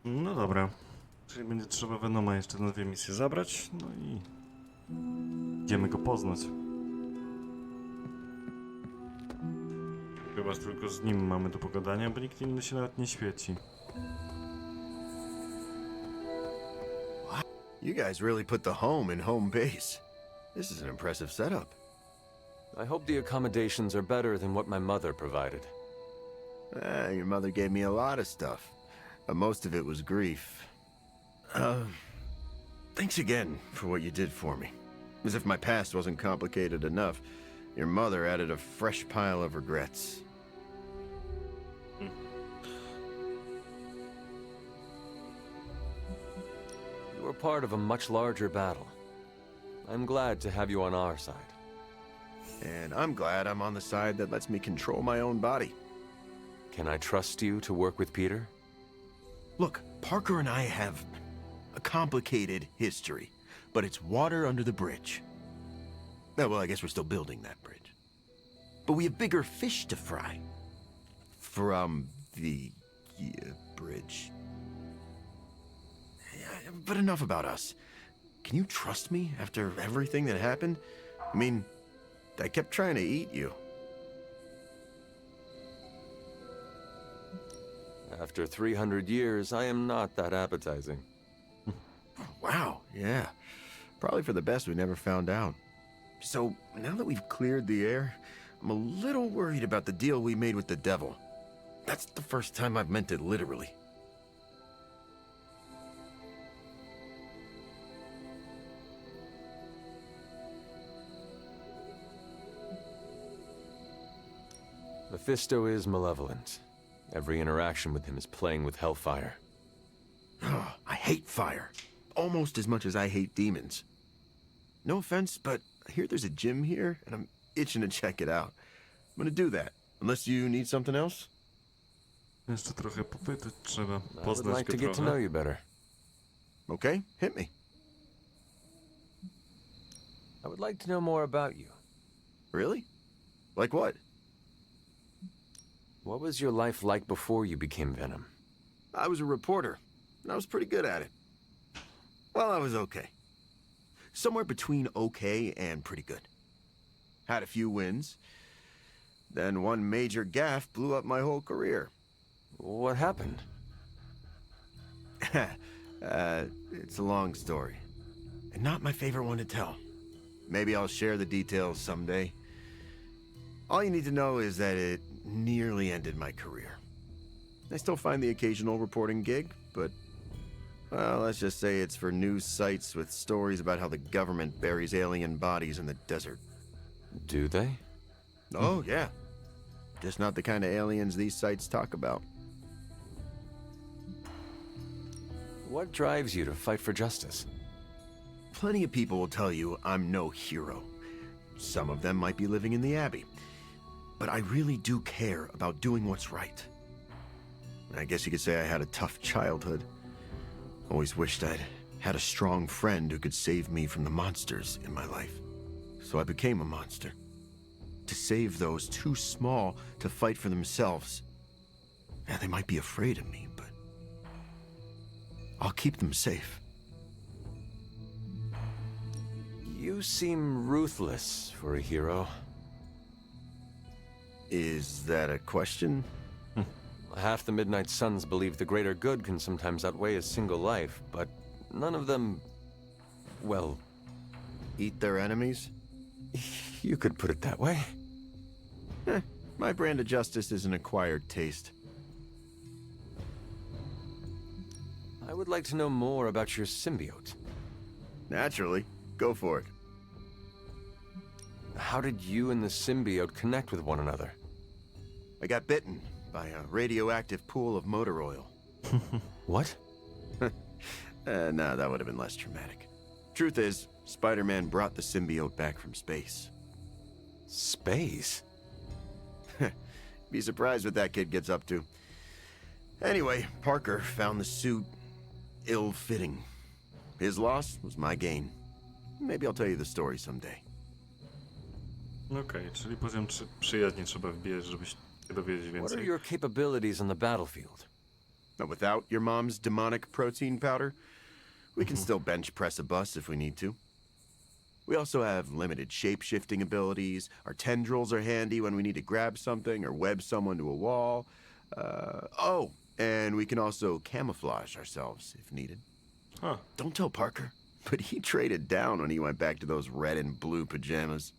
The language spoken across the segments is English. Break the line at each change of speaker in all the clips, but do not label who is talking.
No dobra. Czyli będzie trzeba Venoma jeszcze na 2 misje zabrać, no i idziemy go poznać. Chyba że tylko z nim mamy do pogadania, bo nikt inny się nawet nie świeci.
You guys really put the home in home base. This is an impressive setup.
I hope the accommodations are better than what my mother provided.
Your mother gave me a lot of stuff, but most of it was grief. Thanks again for what you did for me. As if my past wasn't complicated enough, your mother added a fresh pile of regrets.
You were part of a much larger battle. I'm glad to have you on our side.
And I'm glad I'm on the side that lets me control my own body.
Can I trust you to work with Peter?
Look, Parker and I have a complicated history, but it's water under the bridge. Oh, well, I guess we're still building that bridge. But we have bigger fish to fry. From the bridge. Yeah, but enough about us. Can you trust me after everything that happened? I mean, I kept trying to eat you.
After 300 years, I am not that appetizing.
Wow, yeah. Probably for the best we never found out. So, now that we've cleared the air, I'm a little worried about the deal we made with the devil. That's the first time I've meant it literally.
Mephisto is malevolent. Every interaction with him is playing with hellfire.
I hate fire. Almost as much as I hate demons. No offense, but I hear there's a gym here, and I'm itching to check it out. I'm gonna do that. Unless you need something else?
Jeszcze trochę popytać trzeba,
I would
poznać
like
go
to get to know
trochę.
you better.
Okay, hit me.
I would like to know more about you.
Really? Like what?
What was your life like before you became Venom?
I was a reporter, and I was pretty good at it. Well, I was okay. Somewhere between okay and pretty good. Had a few wins. Then one major gaffe blew up my whole career.
What happened?
It's a long story. And not my favorite one to tell. Maybe I'll share the details someday. All you need to know is that it nearly ended my career. I still find the occasional reporting gig, but, well, let's just say it's for news sites with stories about how the government buries alien bodies in the desert.
Do they?
Oh, yeah. Just not the kind of aliens these sites talk about.
What drives you to fight for justice?
Plenty of people will tell you I'm no hero. Some of them might be living in the Abbey. But I really do care about doing what's right. I guess you could say I had a tough childhood. Always wished I'd had a strong friend who could save me from the monsters in my life. So I became a monster. To save those too small to fight for themselves. Yeah, they might be afraid of me, but I'll keep them safe.
You seem ruthless for a hero.
Is that a question?
Half the Midnight Suns believe the greater good can sometimes outweigh a single life, but none of them, well,
Eat their enemies?
you could put it that way.
My brand of justice is an acquired taste.
I would like to know more about your symbiote.
Naturally. Go for it.
How did you and the symbiote connect with one another?
I got bitten by a radioactive pool of motor oil.
What?
No, that would have been less traumatic. Truth is, Spider-Man brought the symbiote back from space.
Space?
Be surprised what that kid gets up to. Anyway, Parker found the suit ill-fitting. His loss was my gain. Maybe I'll tell you the story someday.
Okej, czyli poziom przyjaźni trzeba wbijać, żebyś się dowiedzieć
What are
więcej.
your capabilities on the battlefield?
But without your mom's demonic protein powder, we can still bench press a bus if we need to. We also have limited shape-shifting abilities. Our tendrils are handy when we need to grab something or web someone to a wall. Oh, and we can also camouflage ourselves if needed.
Huh.
Don't tell Parker, but he traded down when he went back to those red and blue pajamas.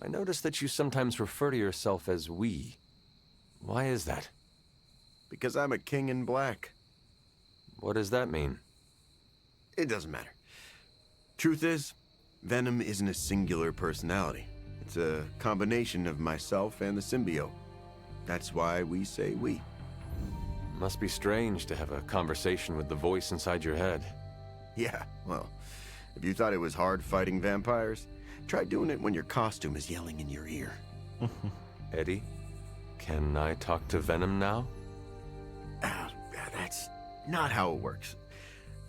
I notice that you sometimes refer to yourself as we. Why is that?
Because I'm a king in black.
What does that mean?
It doesn't matter. Truth is, Venom isn't a singular personality. It's a combination of myself and the symbiote. That's why we say we.
Must be strange to have a conversation with the voice inside your head.
Yeah, well, if you thought it was hard fighting vampires, try doing it when your costume is yelling in your ear.
Eddie, can I talk to Venom now?
That's not how it works.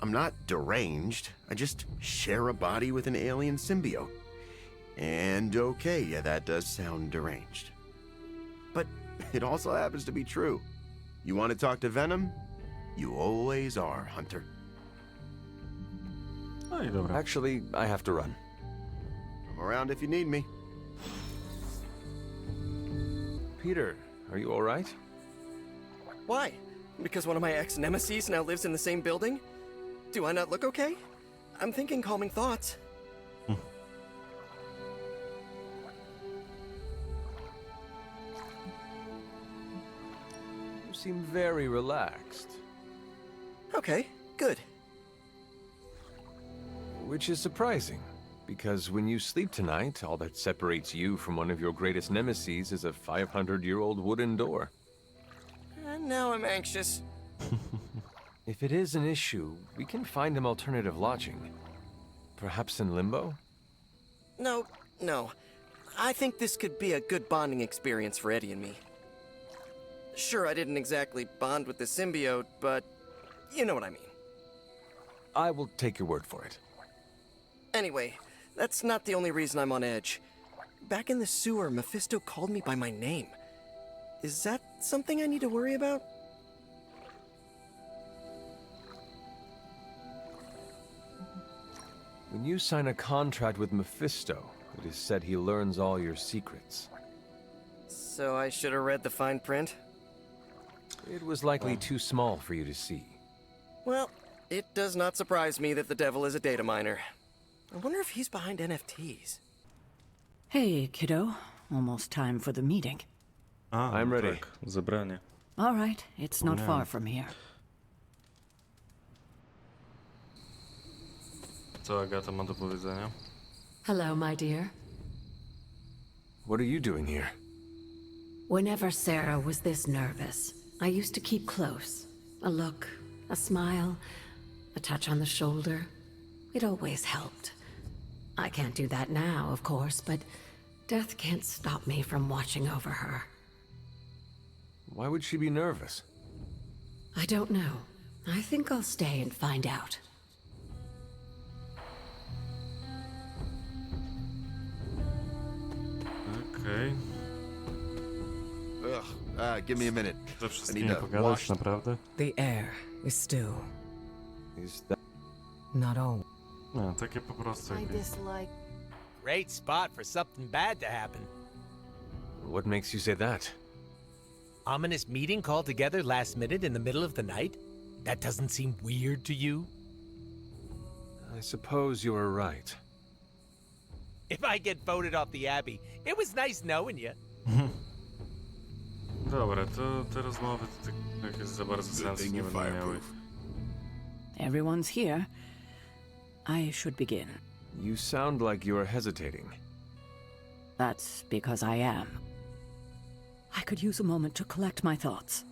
I'm not deranged. I just share a body with an alien symbiote. And okay, yeah, that does sound deranged. But it also happens to be true. You want to talk to Venom? You always are, Hunter.
No i dobra.
Actually, I have to run.
I'm around if you need me.
Peter, are you all right?
Why? Because one of my ex-nemesis now lives in the same building? Do I not look okay? I'm thinking calming thoughts.
You seem very relaxed.
Okay, good.
Which is surprising, because when you sleep tonight, all that separates you from one of your greatest nemeses is a 500-year-old wooden door.
And now I'm anxious.
If it is an issue, we can find him alternative lodging. Perhaps in limbo?
No. I think this could be a good bonding experience for Eddie and me. Sure, I didn't exactly bond with the symbiote, but you know what I mean.
I will take your word for it.
Anyway, that's not the only reason I'm on edge. Back in the sewer, Mephisto called me by my name. Is that something I need to worry about?
When you sign a contract with Mephisto, it is said he learns all your secrets.
So I should have read the fine print?
It was likely too small for you to see.
Well, it does not surprise me that the devil is a data miner. I wonder if he's behind NFTs.
Hey, kiddo. Almost time for the meeting.
I'm ready.
Tak, zebranie.
All right, it's not
Yeah.
far from here.
Co Agata ma do powiedzenia?
Hello, my dear.
What are you doing here?
Whenever Sarah was this nervous, I used to keep close. A look, a smile, a touch on the shoulder. It always helped. I can't do that now, of course, but death can't stop me from watching over her.
Why would she be nervous?
I don't know. I think I'll stay and find out.
Okej.
Ugh, give me a minute.
Ze
I
wszystkimi
need to
pogadać,
wash.
naprawdę?
The air is still,
Is that...
not all.
Nie, takie po prostu jakieś...
Great spot for something bad to happen.
What makes you say that?
Ominous meeting called together last minute in the middle of the night? That doesn't seem weird to you?
I suppose you are right.
If I get voted off the Abbey, it was nice knowing you.
Dobra, to te rozmowy to tak jakieś za bardzo sensu nie będą miały.
Everyone's here. I should begin.
You sound like you are hesitating.
That's because I am. I could use a moment to collect my thoughts.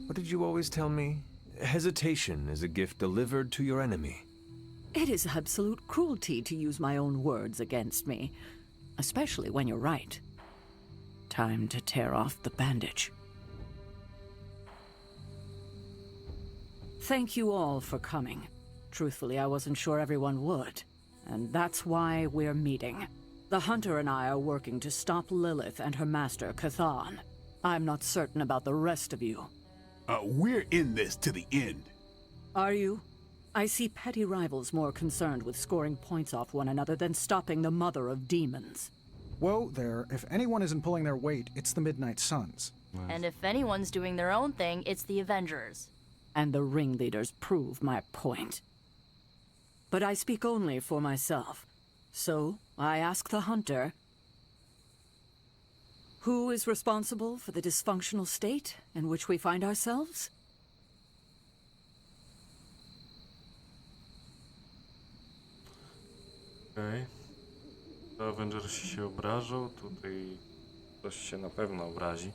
What did you always tell me? Hesitation is a gift delivered to your enemy.
It is absolute cruelty to use my own words against me, especially when you're right. Time to tear off the bandage. Thank you all for coming. Truthfully, I wasn't sure everyone would, and that's why we're meeting. The hunter and I are working to stop Lilith and her master, Cathan. I'm not certain about the rest of you.
We're in this to the end.
Are you? I see petty rivals more concerned with scoring points off one another than stopping the mother of demons.
Whoa there, if anyone isn't pulling their weight, it's the Midnight Suns.
And if anyone's doing their own thing, it's the Avengers.
And the ringleaders prove my point. But I speak only for myself. So, I ask the hunter, who is responsible for the dysfunctional state in which we find ourselves?
Okej. To Avengersi się obrażą, tutaj ktoś się na pewno obrazi.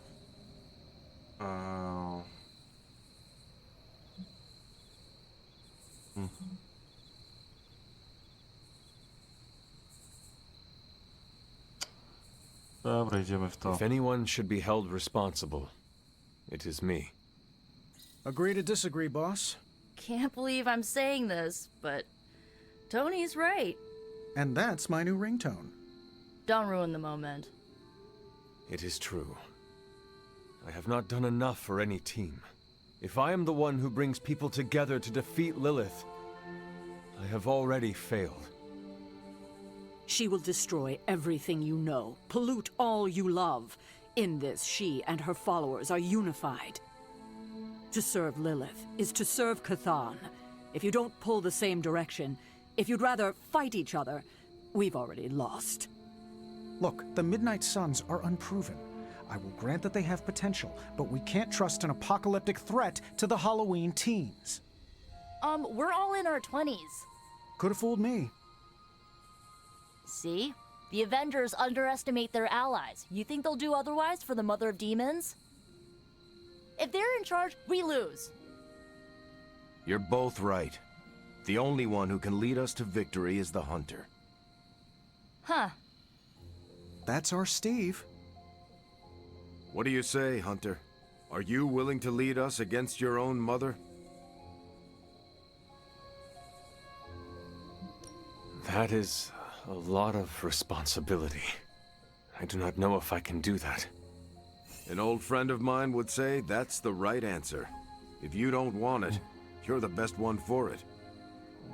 Dobra, idziemy w to.
If anyone should be held responsible, it is me.
Agree to disagree, boss.
Can't believe I'm saying this, but Tony's right.
And that's my new ringtone.
Don't ruin the moment.
It is true. I have not done enough for any team. If I am the one who brings people together to defeat Lilith, I have already failed.
She will destroy everything you know, pollute all you love. In this, she and her followers are unified. To serve Lilith is to serve Cathan. If you don't pull the same direction, if you'd rather fight each other, we've already lost.
Look, the Midnight Suns are unproven. I will grant that they have potential, but we can't trust an apocalyptic threat to the Halloween teens.
We're all in our 20s.
Could have fooled me.
See? The Avengers underestimate their allies. You think they'll do otherwise for the Mother of Demons? If they're in charge, we lose.
You're both right. The only one who can lead us to victory is the Hunter.
Huh.
That's our Steve.
What do you say, Hunter? Are you willing to lead us against your own mother?
That is a lot of responsibility. I do not know if I can do that.
An old friend of mine would say that's the right answer. If you don't want it, you're the best one for it.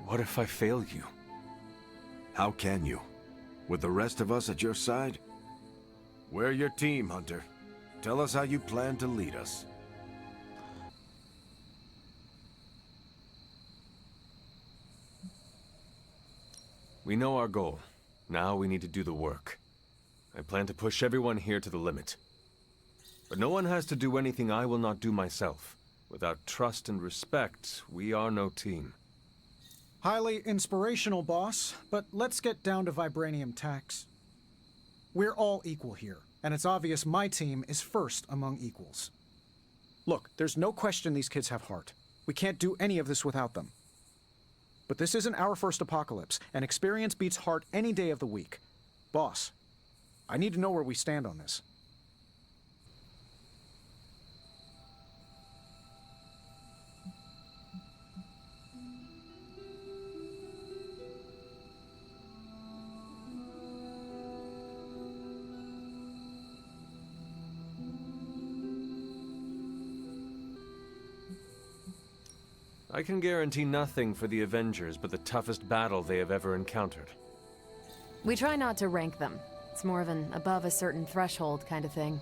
What if I fail you?
How can you? With the rest of us at your side? We're your team, Hunter. Tell us how you plan to lead us.
We know our goal. Now we need to do the work. I plan to push everyone here to the limit. But no one has to do anything I will not do myself. Without trust and respect, we are no team.
Highly inspirational, boss, but let's get down to vibranium tax. We're all equal here, and it's obvious my team is first among equals. Look, there's no question these kids have heart. We can't do any of this without them. But this isn't our first apocalypse, and experience beats heart any day of the week. Boss, I need to know where we stand on this.
I can guarantee nothing for the Avengers but the toughest battle they have ever encountered.
We try not to rank them. It's more of an above a certain threshold kind of thing.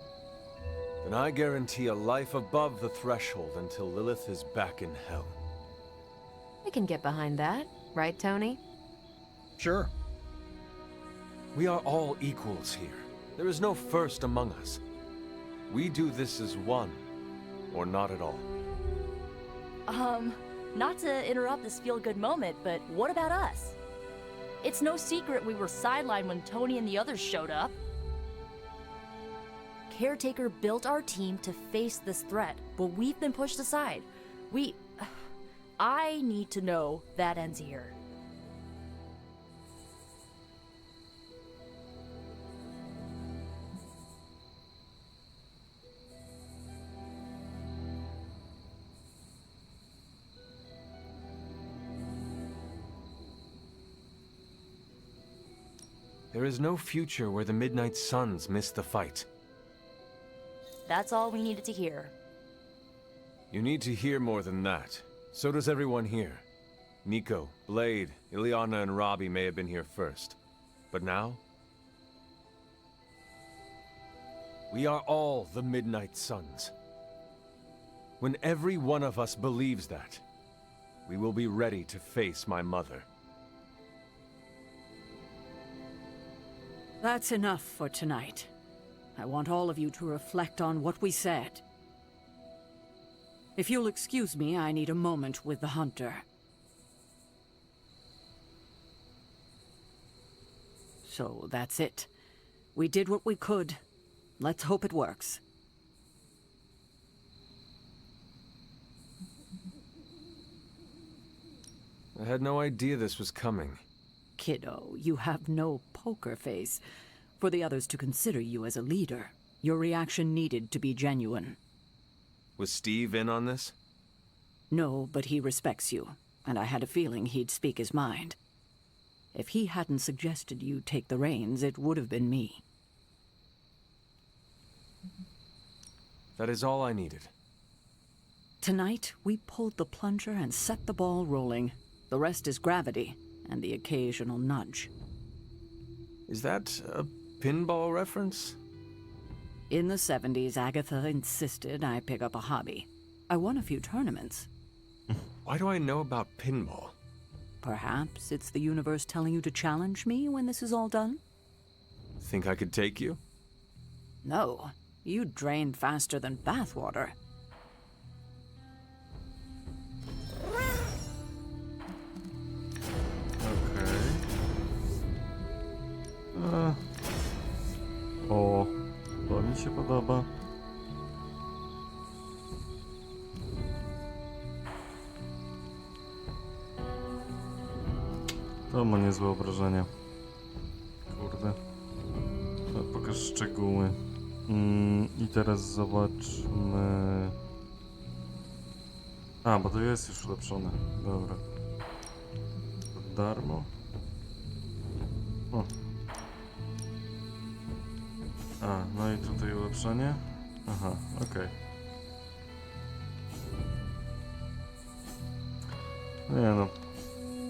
Then I guarantee a life above the threshold until Lilith is back in hell.
We can get behind that, right, Tony?
Sure.
We are all equals here. There is no first among us. We do this as one, or not at all.
Not to interrupt this feel-good moment, but what about us? It's no secret we were sidelined when Tony and the others showed up. Caretaker built our team to face this threat, but we've been pushed aside. I need to know that ends here.
There is no future where the Midnight Suns miss the fight.
That's all we needed to hear.
You need to hear more than that. So does everyone here. Nico, Blade, Ileana, and Robbie may have been here first. But now? We are all the Midnight Suns. When every one of us believes that, we will be ready to face my mother.
That's enough for tonight. I want all of you to reflect on what we said. If you'll excuse me, I need a moment with the hunter. So that's it. We did what we could. Let's hope it works.
I had no idea this was coming.
Kiddo, you have no poker face. For the others to consider you as a leader, your reaction needed to be genuine.
Was Steve in on this?
No, but he respects you, and I had a feeling he'd speak his mind. If he hadn't suggested you take the reins, it would have been me.
That is all I needed.
Tonight, we pulled the plunger and set the ball rolling. The rest is gravity, and the occasional nudge.
Is that a pinball reference?
In the 70s, Agatha insisted I pick up a hobby. I won a few tournaments.
Why do I know about pinball?
Perhaps it's the universe telling you to challenge me when this is all done?
Think I could take you?
No, you drain faster than bathwater.
O, to mi się podoba. To ma niezłe obrażenia. Kurde. No, pokaż szczegóły. I teraz zobaczmy... A, bo to jest już ulepszone. Dobra. Za darmo. O. A, no i tutaj ulepszenie. Aha, okej. Nie no,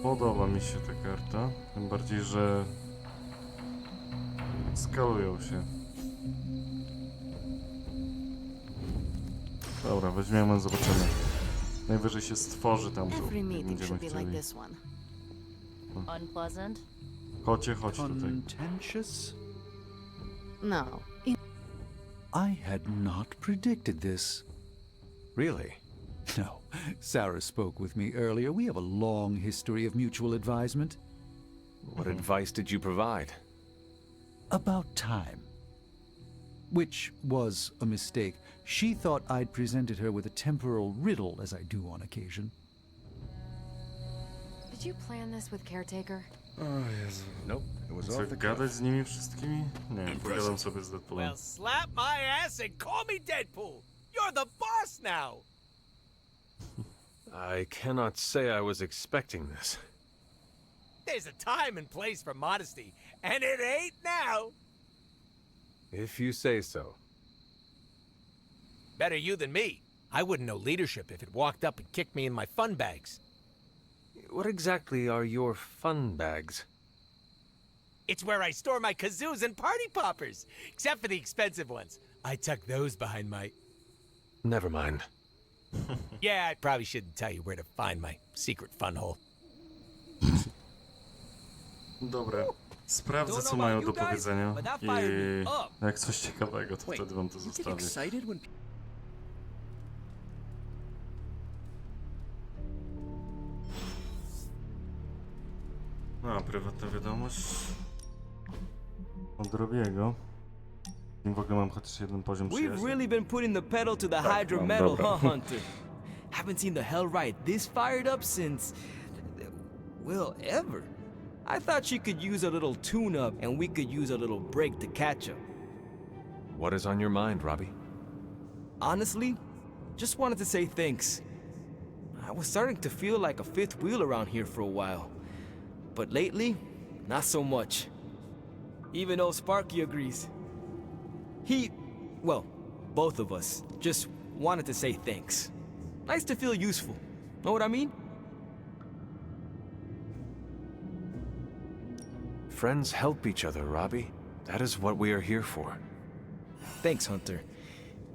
podoba mi się ta karta. Tym bardziej, że skalują się. Dobra, weźmiemy, zobaczymy. Najwyżej się stworzy tam tu, jak będziemy chcieli.
Unpleasant?
Chodźcie tutaj.
Contentious?
No.
I had not predicted this.
Really?
No. Sarah spoke with me earlier. We have a long history of mutual advisement.
What advice did you provide?
About time. Which was a mistake. She thought I'd presented her with a temporal riddle, as I do on occasion.
Did you plan this with Caretaker?
O Jezu.
Nope, it was
Co,
off the
gadać z nimi wszystkimi? Nie, pogadam sobie z Deadpoolem.
Well, slap my ass and call me Deadpool. You're the boss now.
I cannot say I was expecting this.
There's a time and place for modesty, and it ain't now.
If you say so.
Better you than me. I wouldn't know leadership if it walked up and kicked me in my fun bags.
What exactly are your fun bags?
It's where I store my kazoos and party poppers, except for the expensive ones. I tuck those behind my...
Never mind.
Yeah, I probably shouldn't tell you where to find my secret fun hole.
Dobra, sprawdzę co mają do powiedzenia i jak coś ciekawego, to wtedy wam to zostawię. No, prywatna wiadomość od Robiego. I w ogóle mam chociaż jeden poziom przyjaźni.
We've really been putting the pedal to the hydro metal, huh, Hunter? Haven't seen the Hellrite this fired up since... well, ever. I thought she could use a little tune-up, and we could use a little break to catch up.
What is on your mind, Robbie?
Honestly, just wanted to say thanks. I was starting to feel like a fifth wheel around here for a while. But lately, not so much. even though Sparky agrees. Well, both of us just wanted to say thanks. Nice to feel useful. Know what I mean?
Friends help each other, Robbie. That is what we are here for.
Thanks, Hunter.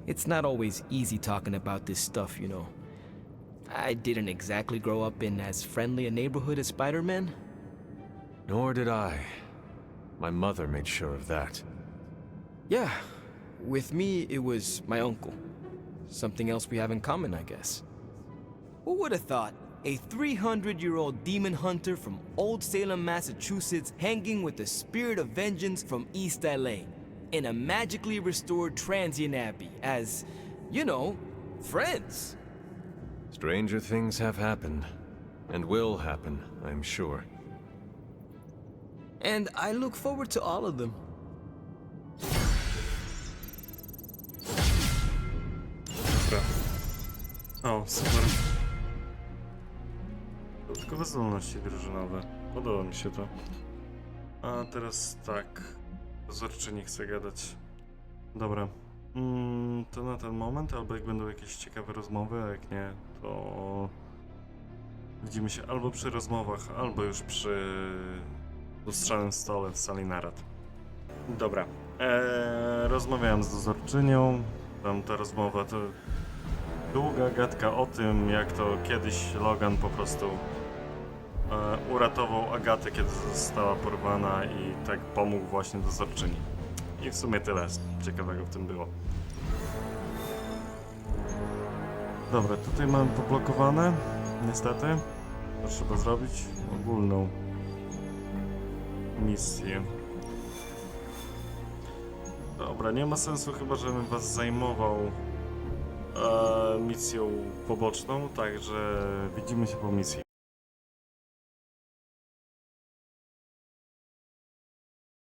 It's not always easy talking about this stuff, you know. I didn't exactly grow up in as friendly a neighborhood as Spider-Man.
Nor did I. My mother made sure of that.
Yeah, with me, it was my uncle. Something else we have in common, I guess. Who would have thought? A 300-year-old demon hunter from Old Salem, Massachusetts, hanging with the spirit of vengeance from East LA, in a magically restored transient abbey as, you know, friends.
Stranger things have happened, and will happen, I'm sure.
And I look forward to all of them.
Dobra. O, super. Dodatkowe zdolności drużynowe. Podoba mi się to. A teraz tak. Dozorczy nie chce gadać. Dobra. To na ten moment, albo jak będą jakieś ciekawe rozmowy, a jak nie, to widzimy się albo przy rozmowach, albo już przy lustrzanym stole w sali narad. Dobra. Rozmawiałem z dozorczynią. Tam ta rozmowa to długa gadka o tym, jak to kiedyś Logan po prostu uratował Agatę, kiedy została porwana i tak pomógł właśnie dozorczyni. I w sumie tyle ciekawego w tym było. Dobra, tutaj mamy poblokowane, niestety. To trzeba zrobić ogólną misję. Dobra, nie ma sensu chyba, żebym was zajmował misją poboczną, także widzimy się po misji.